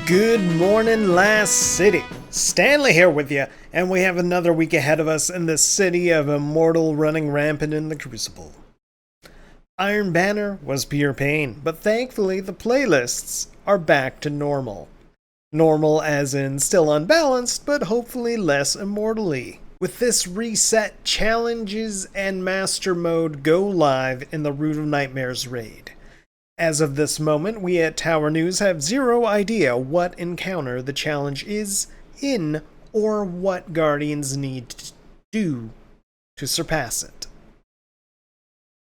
Good morning, Last City. Stanley here with you, and we have another week ahead of us in the city of Immortal running rampant in the Crucible. Iron Banner was pure pain, but thankfully the playlists are back to normal. Normal as in still unbalanced, but hopefully less immortally. With this reset, challenges and master mode go live in the Root of Nightmares raid. As of this moment, we at Tower News have zero idea what encounter the challenge is in or what Guardians need to do to surpass it.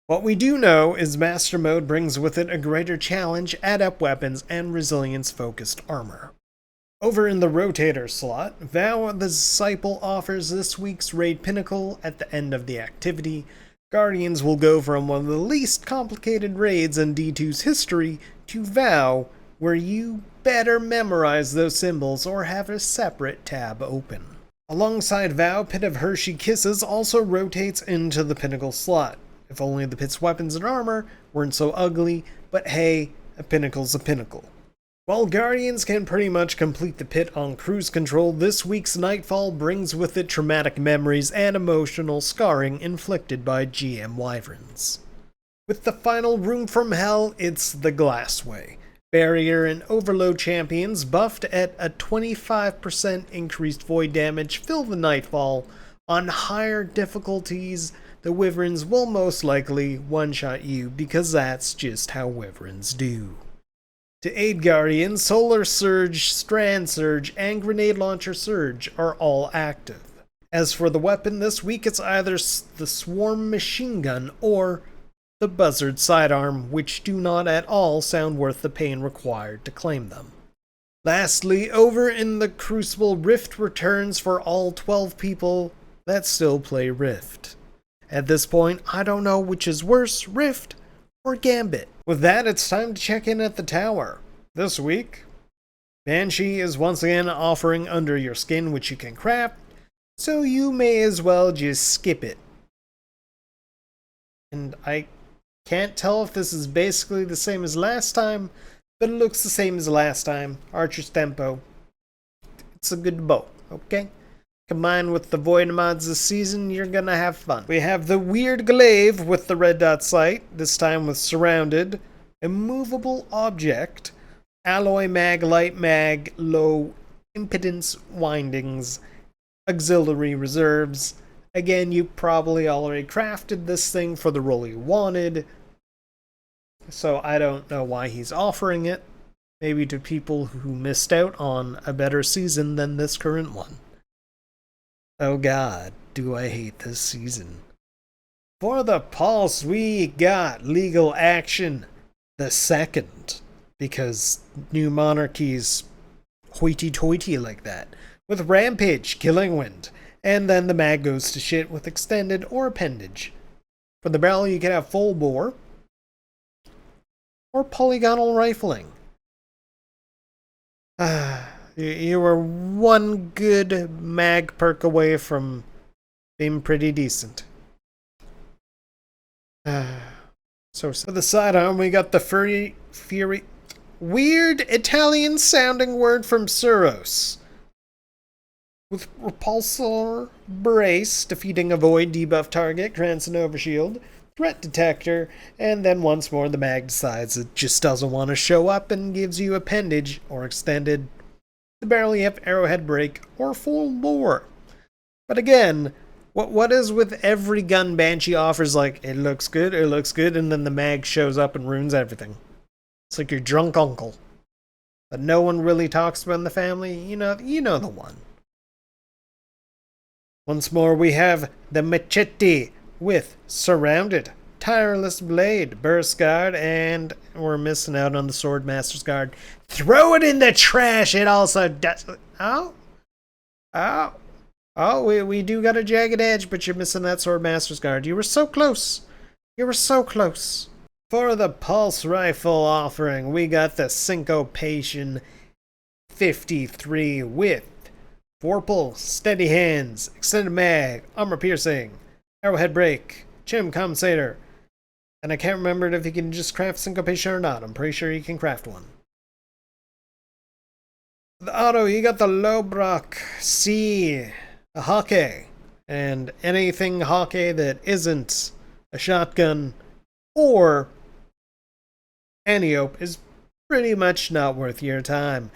What we do know is Master Mode brings with it a greater challenge, adept weapons, and resilience-focused armor. Over in the Rotator slot, Vow the Disciple offers this week's Raid Pinnacle at the end of the activity. Guardians will go from one of the least complicated raids in D2's history to Vow, where you better memorize those symbols or have a separate tab open. Alongside Vow, Pit of Hershey Kisses also rotates into the Pinnacle slot. If only the Pit's weapons and armor weren't so ugly, but hey, a Pinnacle's a Pinnacle. While Guardians can pretty much complete the Pit on cruise control, this week's Nightfall brings with it traumatic memories and emotional scarring inflicted by GM Wyverns. With the final room from hell, it's the Glassway. Barrier and Overload champions buffed at a 25% increased void damage fill the Nightfall. On higher difficulties, the Wyverns will most likely one-shot you because that's just how Wyverns do. To aid Guardians, Solar Surge, Strand Surge, and Grenade Launcher Surge are all active. As for the weapon, this week it's either the Swarm Machine Gun or the Buzzard Sidearm, which do not at all sound worth the pain required to claim them. Lastly, over in the Crucible, Rift returns for all 12 people that still play Rift. At this point, I don't know which is worse, Rift or Gambit. With that, it's time to check in at the tower. This week, Banshee is once again offering Under Your Skin, which you can craft, so you may as well just skip it. And I can't tell if this is basically the same as last time, but it looks the same as last time. Archer's Tempo. It's a good bow, okay? Combined with the Void mods this season, you're gonna have fun. We have the Weird Glaive with the red dot sight, this time with Surrounded, Immovable Object, Alloy Mag, Light Mag, Low Impedance Windings, Auxiliary Reserves. Again, you probably already crafted this thing for the role you wanted, so I don't know why he's offering it. Maybe to people who missed out on a better season than this current one. Oh god, do I hate this season. For the Pulse, we got Legal Action the Second, because New Monarchies hoity-toity like that, with Rampage, Killing Wind, and then the mag goes to shit with Extended or Appendage. For the barrel, you can have Full Bore, or Polygonal Rifling. You were one good mag perk away from being pretty decent. So for the sidearm, we got the Fury. Weird Italian sounding word from Suros. With Repulsor Brace, defeating a void debuff target, grants an overshield, threat detector, and then once more the mag decides it just doesn't want to show up and gives you Appendage or Extended. The barrel you have Arrowhead Break or Full Bore. But again, what is with every gun Banshee offers, like, it looks good, and then the mag shows up and ruins everything. It's like your drunk uncle that no one really talks about in the family. You know the one. Once more, we have the Machete with Surrounded, Tireless Blade, Burst Guard, and we're missing out on the Sword Master's Guard. Throw it in the trash! It also does... we do got a Jagged Edge, but you're missing that Sword Master's Guard. You were so close! You were so close! For the Pulse Rifle offering, we got the Syncopation 53 with Vorpal, Steady Hands, Extended Mag, Armor Piercing, Arrowhead Break, Chim Compensator, and I can't remember if he can just craft Syncopation or not. I'm pretty sure he can craft one. The auto, you got the Lobrock C, a Hockey, and anything Hockey that isn't a shotgun or Antiope is pretty much not worth your time.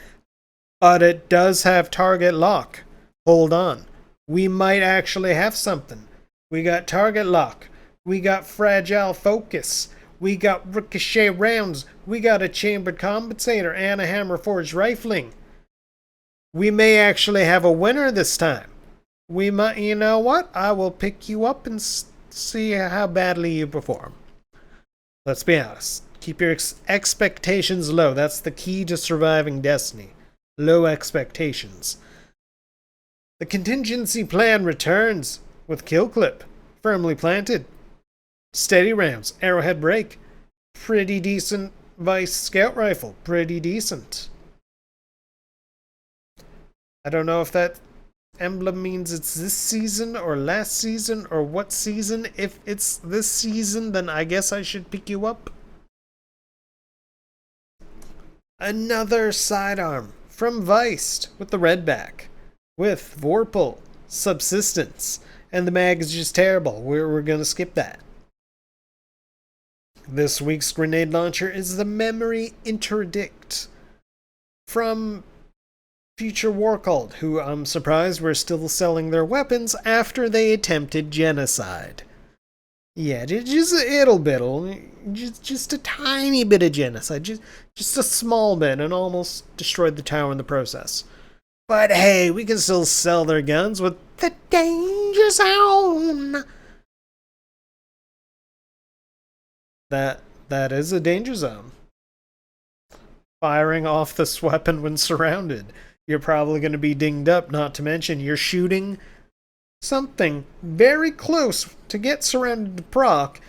But it does have target lock. Hold on. We might actually have something. We got target lock. We got fragile focus. We got ricochet rounds. We got a chambered compensator and a hammer forged rifling. We may actually have a winner this time. We might, you know what? I will pick you up and see how badly you perform. Let's be honest. Keep your expectations low. That's the key to surviving Destiny. Low expectations. The contingency plan returns with kill clip, firmly planted, steady rounds, arrowhead break, pretty decent Vice scout rifle, pretty decent. I don't know if that emblem means it's this season or last season or what season. If it's this season, then I guess I should pick you up. Another sidearm from Vice with the red back, with Vorpal, Subsistence, and the mag is just terrible. We're gonna skip that. This week's grenade launcher is the Memory Interdict from Future War Cult, who I'm surprised were still selling their weapons after they attempted genocide. Yeah, just a little bit, just a tiny bit of genocide, just a small bit, and almost destroyed the tower in the process. But hey, we can still sell their guns with the Danger Zone. That is a danger zone. Firing off this weapon when surrounded. You're probably going to be dinged up, not to mention you're shooting something very close to get surrounded to proc.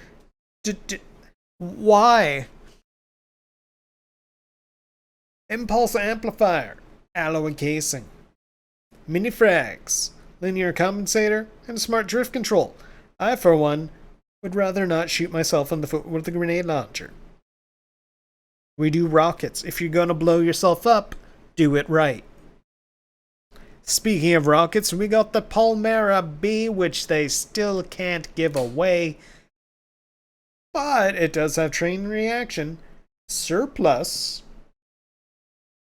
Why? Impulse amplifier, alloy casing, mini frags, linear compensator, and smart drift control. I, for one, would rather not shoot myself in the foot with a grenade launcher. We do rockets. If you're going to blow yourself up, do it right. Speaking of rockets, we got the Palmera B, which they still can't give away. But it does have train reaction, surplus,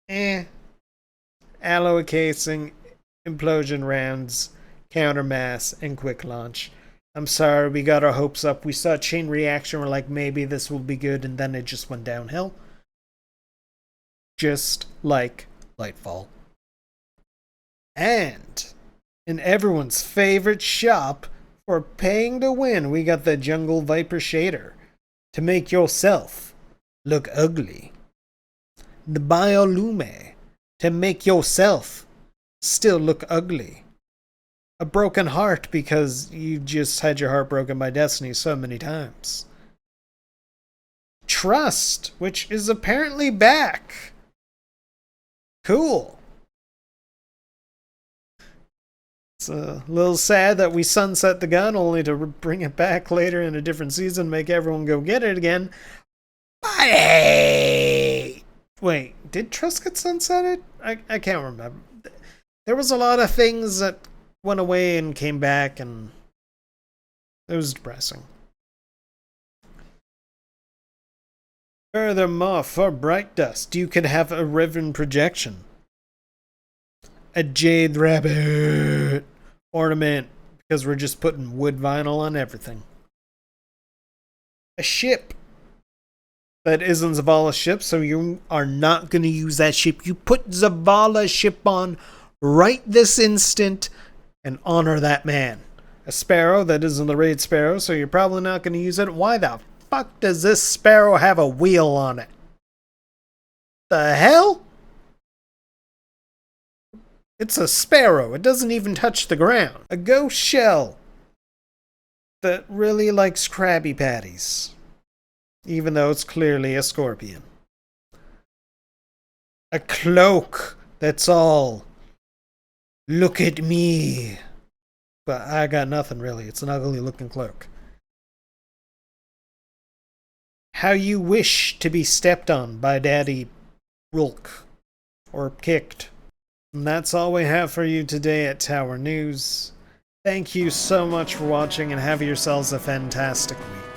alloy casing, implosion rounds, counter mass, and quick launch. I'm sorry, we got our hopes up. We saw chain reaction, we're like, maybe this will be good, and then it just went downhill. Just like Lightfall. And in everyone's favorite shop, for paying to win, we got the Jungle Viper Shader to make yourself look ugly. The Biolume to make yourself still look ugly. A broken heart because you just had your heart broken by Destiny so many times. Trust, which is apparently back. Cool. It's a little sad that we sunset the gun only to bring it back later in a different season, make everyone go get it again. But hey! Wait, did Trust get sunsetted? I can't remember. There was a lot of things that went away and came back, and it was depressing. Furthermore, for Bright Dust, you could have a Riven Projection, a Jade Rabbit ornament, because we're just putting wood vinyl on everything. A ship that isn't Zavala's ship, so you are not going to use that ship. You put Zavala's ship on right this instant and honor that man. A Sparrow that isn't the Raid Sparrow, so you're probably not going to use it. Why the fuck does this Sparrow have a wheel on it? The hell? It's a Sparrow. It doesn't even touch the ground. A Ghost Shell that really likes Krabby Patties, even though it's clearly a Scorpion. A Cloak that's all, look at me. But I got nothing really. It's an ugly looking cloak. How you wish to be stepped on by Daddy Rulk. Or kicked. And that's all we have for you today at Tower News. Thank you so much for watching and have yourselves a fantastic week.